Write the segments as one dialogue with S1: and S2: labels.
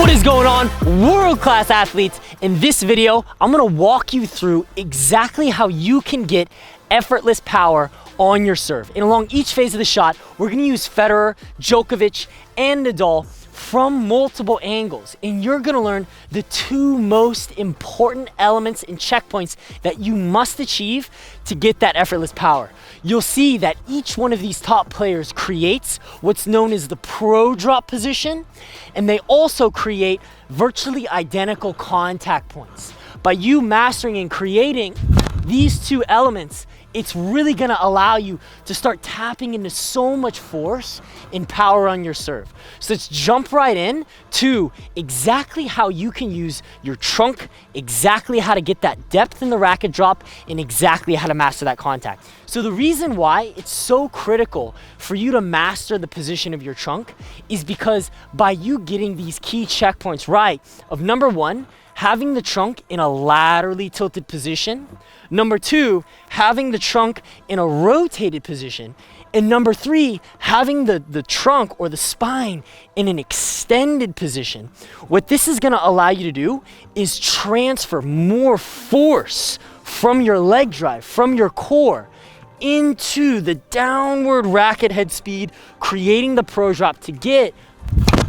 S1: What is going on, world-class athletes? In this video, I'm gonna walk you through exactly how you can get effortless power on your serve. And along each phase of the shot, we're gonna use Federer, Djokovic, and Nadal from multiple angles. And you're gonna learn the two most important elements and checkpoints that you must achieve to get that effortless power. You'll see that each one of these top players creates what's known as the pro drop position, and they also create virtually identical contact points. By you mastering and creating these two elements, it's really gonna allow you to start tapping into so much force and power on your serve. So let's jump right in to exactly how you can use your trunk, exactly how to get that depth in the racket drop, and exactly how to master that contact. So the reason why it's so critical for you to master the position of your trunk is because by you getting these key checkpoints right, of number one, having the trunk in a laterally tilted position. Number two, having the trunk in a rotated position. And number three, having the trunk or the spine in an extended position. What this is gonna allow you to do is transfer more force from your leg drive, from your core, into the downward racket head speed, creating the pro drop to get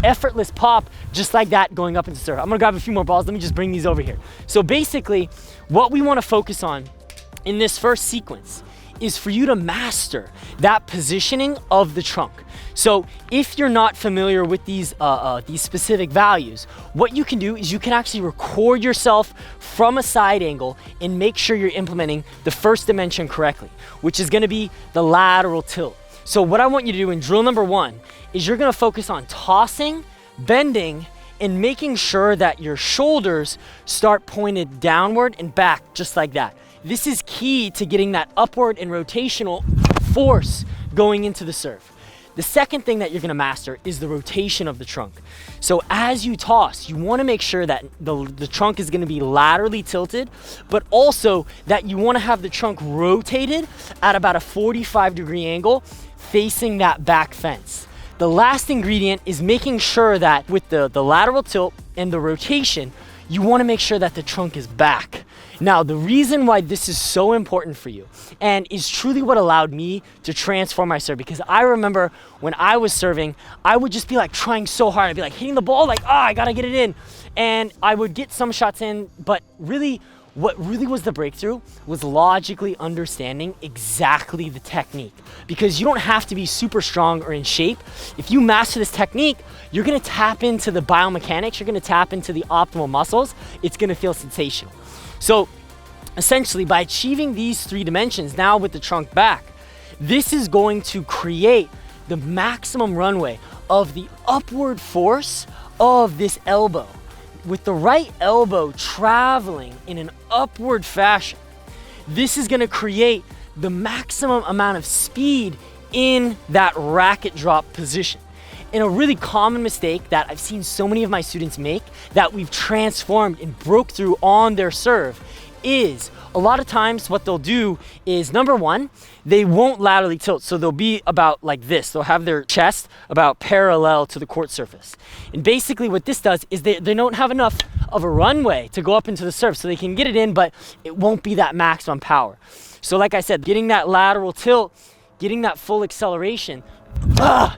S1: effortless pop just like that going up into serve. I'm gonna grab a few more balls. Let me just bring these over here. So basically, what we wanna focus on in this first sequence is for you to master that positioning of the trunk. So if you're not familiar with these specific values, what you can do is you can actually record yourself from a side angle and make sure you're implementing the first dimension correctly, which is gonna be the lateral tilt. So what I want you to do in drill number one is you're gonna focus on tossing, bending, and making sure that your shoulders start pointed downward and back, just like that. This is key to getting that upward and rotational force going into the serve. The second thing that you're gonna master is the rotation of the trunk. So as you toss, you wanna make sure that the trunk is gonna be laterally tilted, but also that you wanna have the trunk rotated at about a 45-degree angle facing that back fence. The last ingredient is making sure that with the lateral tilt and the rotation, you wanna make sure that the trunk is back. Now, the reason why this is so important for you and is truly what allowed me to transform my serve, because I remember when I was serving, I would just be like trying so hard. I'd be like hitting the ball like, I gotta get it in. And I would get some shots in, but really, what really was the breakthrough was logically understanding exactly the technique, because you don't have to be super strong or in shape. If you master this technique, you're gonna tap into the biomechanics, you're gonna tap into the optimal muscles. It's gonna feel sensational. So essentially, by achieving these three dimensions now with the trunk back, this is going to create the maximum runway of the upward force of this elbow. With the right elbow traveling in an upward fashion, this is gonna create the maximum amount of speed in that racket drop position. And a really common mistake that I've seen so many of my students make that we've transformed and broke through on their serve is a lot of times what they'll do is, number one, they won't laterally tilt. So they'll be about like this. They'll have their chest about parallel to the court surface. And basically what this does is they don't have enough of a runway to go up into the serve, so they can get it in, but it won't be that maximum power. So like I said, getting that lateral tilt, getting that full acceleration,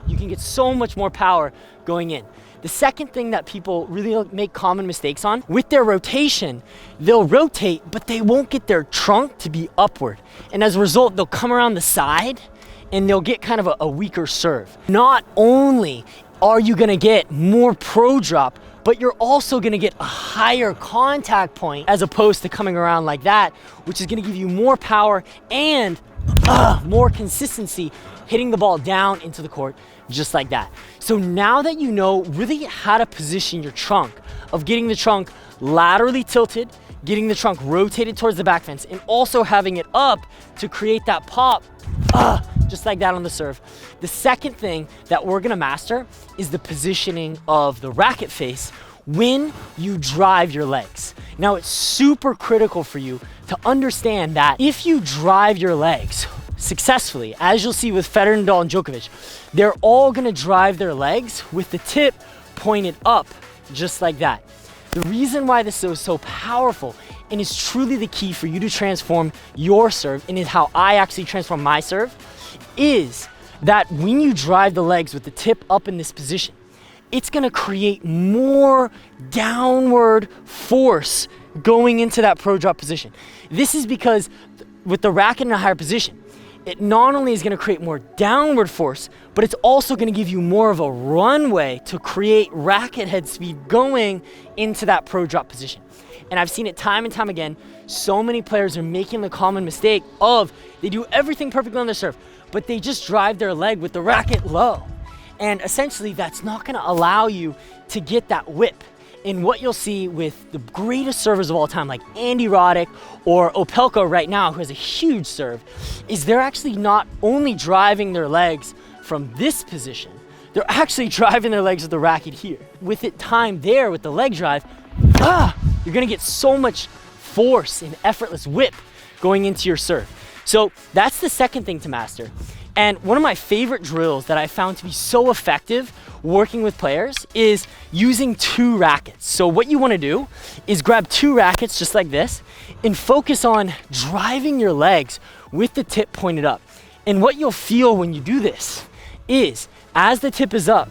S1: you can get so much more power going in. The second thing that people really make common mistakes on, with their rotation, they'll rotate, but they won't get their trunk to be upward. And as a result, they'll come around the side and they'll get kind of a weaker serve. Not only are you gonna get more pro drop, but you're also gonna get a higher contact point as opposed to coming around like that, which is gonna give you more power and more consistency hitting the ball down into the court just like that. So now that you know really how to position your trunk, of getting the trunk laterally tilted, getting the trunk rotated towards the back fence, and also having it up to create that pop, just like that on the serve. The second thing that we're gonna master is the positioning of the racket face when you drive your legs. Now, it's super critical for you to understand that if you drive your legs successfully, as you'll see with Federer, Nadal, and Djokovic, they're all gonna drive their legs with the tip pointed up just like that. The reason why this is so powerful and is truly the key for you to transform your serve, and is how I actually transform my serve, is that when you drive the legs with the tip up in this position, it's gonna create more downward force going into that pro drop position. This is because with the racket in a higher position, it not only is gonna create more downward force, but it's also gonna give you more of a runway to create racket head speed going into that pro drop position. And I've seen it time and time again. So many players are making the common mistake of they do everything perfectly on their serve, but they just drive their leg with the racket low. And essentially that's not gonna allow you to get that whip. And what you'll see with the greatest servers of all time, like Andy Roddick or Opelka right now, who has a huge serve, is they're actually not only driving their legs from this position, they're actually driving their legs with the racket here. With it timed there with the leg drive, you're gonna get so much force and effortless whip going into your serve. So that's the second thing to master. And one of my favorite drills that I found to be so effective working with players is using 2 rackets. So what you wanna do is grab 2 rackets just like this and focus on driving your legs with the tip pointed up. And what you'll feel when you do this is, as the tip is up,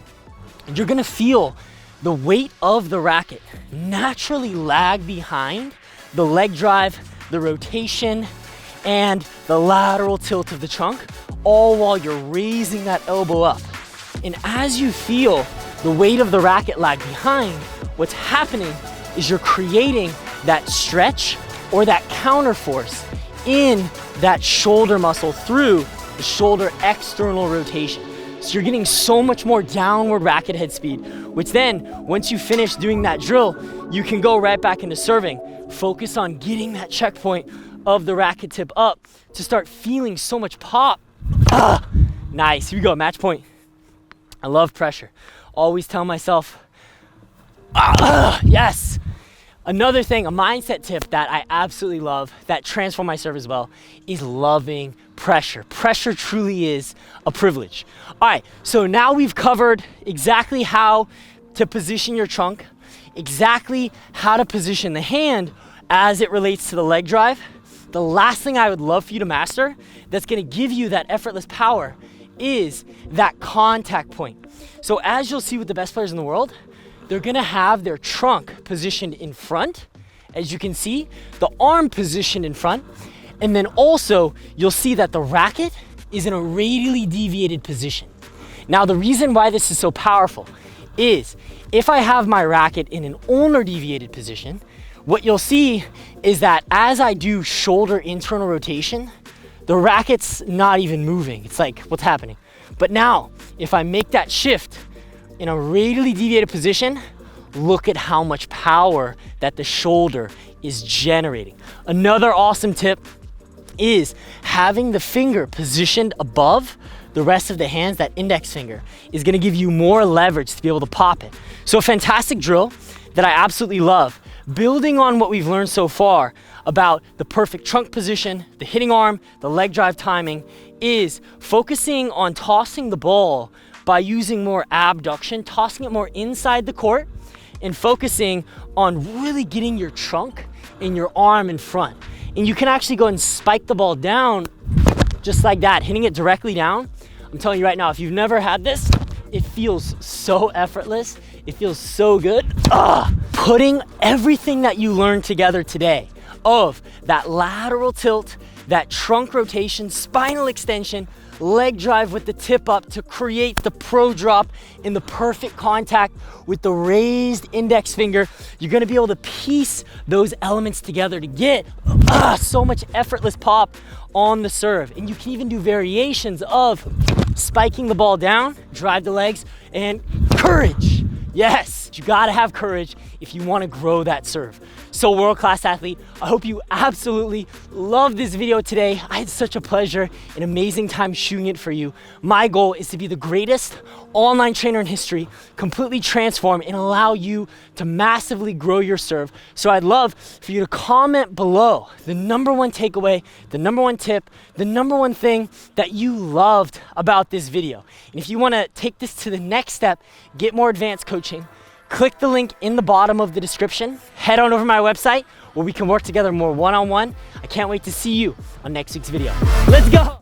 S1: you're gonna feel the weight of the racket naturally lag behind the leg drive, the rotation, and the lateral tilt of the trunk, all while you're raising that elbow up. And as you feel the weight of the racket lag behind, what's happening is you're creating that stretch or that counter force in that shoulder muscle through the shoulder external rotation. So you're getting so much more downward racket head speed, which then, once you finish doing that drill, you can go right back into serving. Focus on getting that checkpoint of the racket tip up to start feeling so much pop. Nice, here we go, match point. I love pressure. Always tell myself, yes. Another thing, a mindset tip that I absolutely love that transformed my serve as well is loving pressure. Pressure truly is a privilege. All right, so now we've covered exactly how to position your trunk, exactly how to position the hand as it relates to the leg drive. The last thing I would love for you to master that's gonna give you that effortless power is that contact point. So as you'll see with the best players in the world, they're gonna have their trunk positioned in front. As you can see, the arm positioned in front. And then also, you'll see that the racket is in a radially deviated position. Now, the reason why this is so powerful is if I have my racket in an ulnar deviated position, what you'll see is that as I do shoulder internal rotation, the racket's not even moving. It's like, what's happening? But now, if I make that shift in a radially deviated position, look at how much power that the shoulder is generating. Another awesome tip is having the finger positioned above the rest of the hands. That index finger is gonna give you more leverage to be able to pop it. So a fantastic drill that I absolutely love, building on what we've learned so far about the perfect trunk position, the hitting arm, the leg drive timing, is focusing on tossing the ball by using more abduction, tossing it more inside the court, and focusing on really getting your trunk and your arm in front. And you can actually go and spike the ball down just like that, hitting it directly down. I'm telling you right now, if you've never had this, it feels so effortless. It feels so good. Putting everything that you learned together today of that lateral tilt, that trunk rotation, spinal extension, leg drive with the tip up to create the pro drop in the perfect contact with the raised index finger, you're gonna be able to piece those elements together to get so much effortless pop on the serve. And you can even do variations of spiking the ball down, drive the legs, and courage. Yes, you gotta have courage if you wanna grow that serve. So world-class athlete, I hope you absolutely loved this video today. I had such a pleasure, an amazing time shooting it for you. My goal is to be the greatest online trainer in history, completely transform and allow you to massively grow your serve. So I'd love for you to comment below the #1 takeaway, the #1 tip, the #1 thing that you loved about this video. And if you wanna take this to the next step, get more advanced coaching, click the link in the bottom of the description. Head on over to my website where we can work together more one-on-one. I can't wait to see you on next week's video. Let's go.